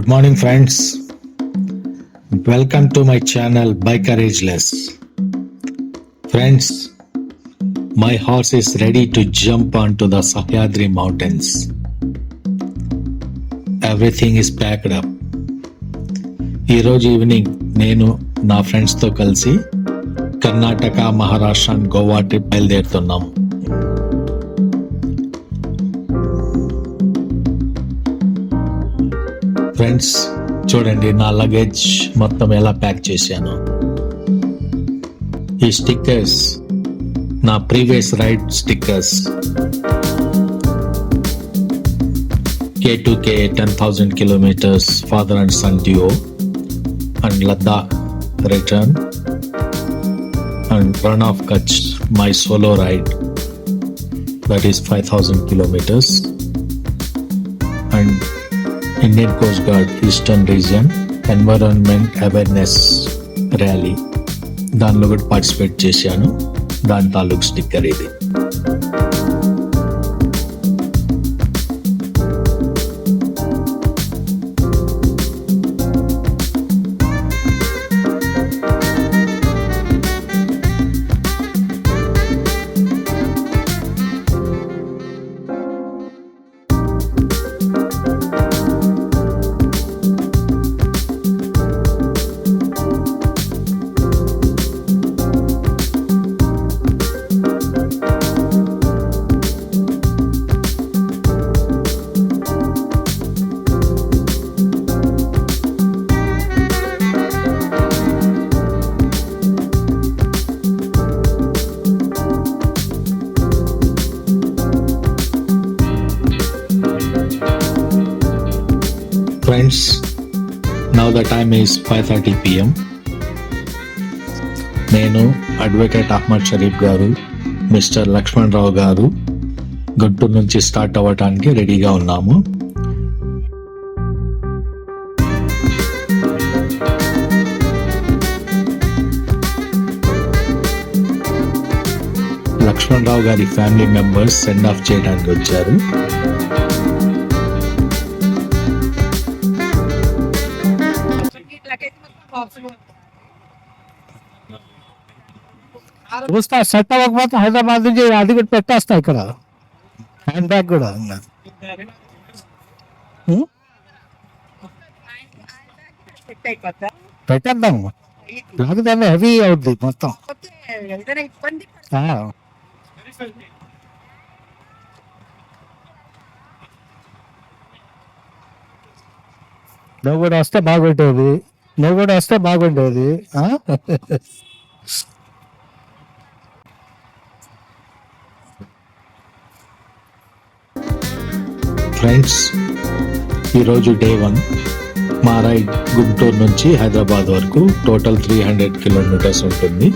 Good morning, friends. Welcome to my channel by Courageless. Friends, my horse is ready to jump onto the Sahyadri mountains. Everything is packed up. ఈరోజు evening నేను నా ఫ్రెండ్స్తో కలిసి Karnataka, Maharashtra and Goa trip బయలుదేరుతున్నాము. Friends చూడండి, నా luggage మొత్తం ఎలా ప్యాక్ చేశాను. ఈ స్టిక్కర్స్ నా previous ride stickers. K2K 10,000 kilometers father and son duo, and Ladakh return, and Run of Kutch my solo ride, that is 5,000 kilometers, and Indian Coast Guard Eastern Region Environment Awareness Rally, దానిలో కూడా participate చేశాను. దాని తాలూకు sticker ఇది. Friends, now the time is 5:30 p.m. నేను advocate Ahmed Sharif గారు, mister Laxman రావు గారు గుంటూరు నుంచి స్టార్ట్ అవ్వటానికి రెడీగా ఉన్నాము. లక్ష్మణ్ రావు గారి ఫ్యామిలీ మెంబర్స్ సెండ్ ఆఫ్ చేయడానికి వచ్చారు. చూస్తా సెట్ అవ్వకపోతే హైదరాబాద్ నుంచి అది కూడా పెట్టేస్తా, ఇక్కడ హ్యాండ్ బ్యాగ్ కూడా పెట్టేద్దాం. లేకపోతే హెవీ అవుద్ది మొత్తం. నువ్వు కూడా వస్తే బాగుండేది. ఫ్రెండ్స్, ఈరోజు డే 1. మా రైడ్ గుంటూరు నుంచి హైదరాబాద్ వరకు టోటల్ 300 కిలోమీటర్స్ ఉంటుంది.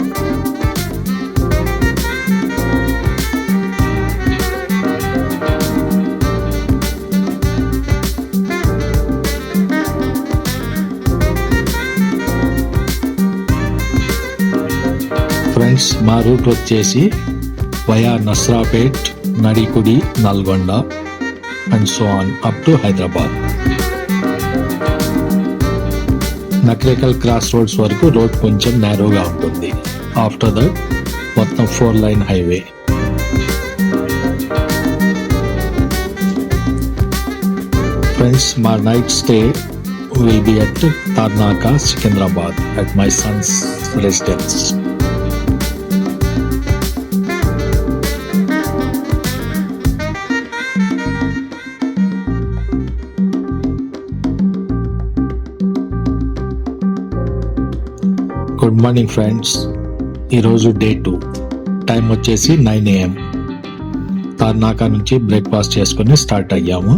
ఫ్రెండ్స్, మా రూట్ వచ్చేసి via Nasrapet, Nadikudi, Nalgonda and so on up to Hyderabad. Nakrekal cross roads వరకు రోడ్ కొంచెం నేరోగా ఉంటుంది. ఆఫ్టర్ దట్ మొత్తం 4-lane హైవే. ఫ్రెండ్స్, మా night stay will be at Tarnaka, Secunderabad, at my son's residence. Good morning friends, ఈరోజు డే 2. టైం వచ్చేసి 9 AM. తార్నాక నుంచి బ్రేక్ఫాస్ట్ చేసుకుని స్టార్ట్ అయ్యాము.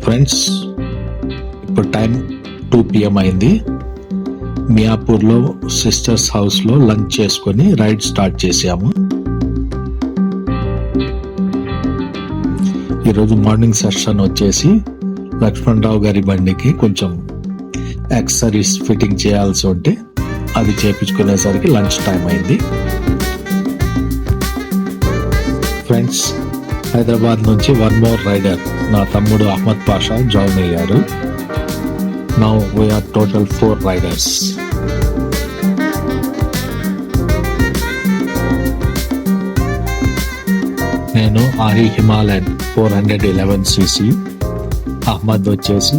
ఫ్రెండ్స్, ఇప్పుడు టైం 2 PM అయింది. మియాపూర్లో సిస్టర్స్ హౌస్లో లంచ్ చేసుకొని రైడ్ స్టార్ట్ చేసాము. ఈరోజు మార్నింగ్ సెషన్ వచ్చేసి లక్ష్మణ్ రావు గారి బండికి కొంచెం యాక్సెసరీస్ ఫిట్టింగ్ చేయాల్సి ఉంటే అది చేయించుకునేసరికి లంచ్ టైం అయింది. ఫ్రెండ్స్, హైదరాబాద్ నుంచి వన్ మోర్ రైడర్ నా తమ్ముడు అహ్మద్ పాషా జాయిన్ అయ్యారు. Now we are total 4 riders. నేను ఆరి హిమాలయన్ 411cc, అహ్మద్ వచ్చేసి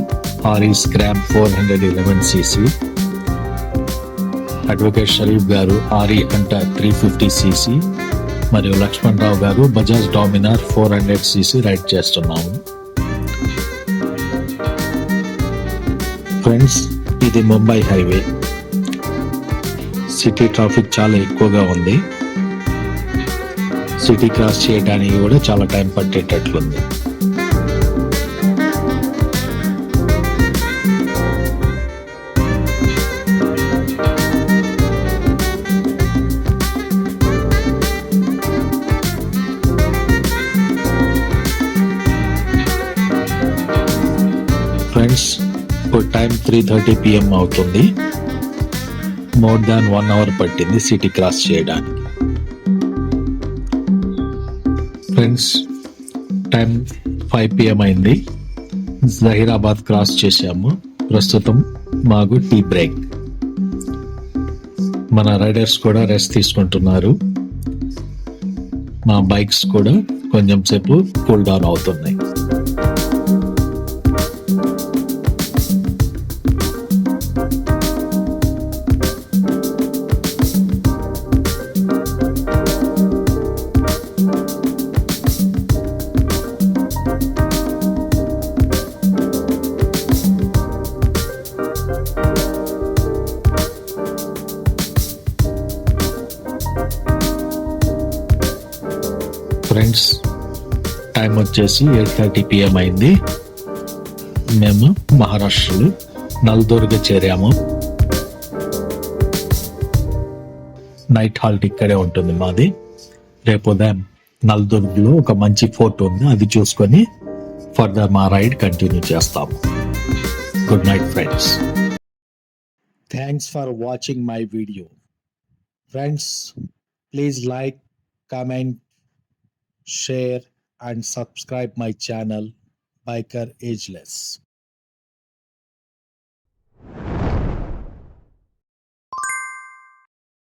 ఆరి స్క్రామ్ 411cc, అడ్వకేట్ షరీఫ్ గారు ఆరి హంటర్ 350cc మరియు లక్ష్మణ్ రావు గారు బజాజ్ డామినార్ 400cc రైడ్ చేస్తున్నాము. ఫ్రెండ్స్, ఇది ముంబై హైవే. సిటీ ట్రాఫిక్ చాలా ఎక్కువగా ఉంది. సిటీ క్రాస్ చేయడానికి కూడా చాలా టైం పట్టేటట్లుంది. ఫ్రెండ్స్, ఇప్పుడు టైం 3:30 PM అవుతుంది. మోర్ దాన్ 1 hour పట్టింది సిటీ క్రాస్ చేయడానికి. ఫ్రెండ్స్, టైం 5 PM అయింది. జహీరాబాద్ క్రాస్ చేశాము. ప్రస్తుతం మాకు టీ బ్రేక్. మన రైడర్స్ కూడా రెస్ట్ తీసుకుంటున్నారు. మా బైక్స్ కూడా కొంచెం సేపు కూల్ డౌన్ అవుతున్నాయి. ఫ్రెండ్స్, టైం వచ్చేసి 8:30 PM అయింది. మేము మహారాష్ట్రలో నల్దుర్గ్ చేరాము. నైట్ హాల్ట్ ఇక్కడే ఉంటుంది మాది. రేపు ఉదయం నల్దుర్గ్లో ఒక మంచి ఫోర్ట్ ఉంది, అది చూసుకొని ఫర్దర్ మా రైడ్ కంటిన్యూ చేస్తాము. Good night friends. Thanks for watching my video. Friends, please like, comment, share and subscribe my channel Biker Ageless.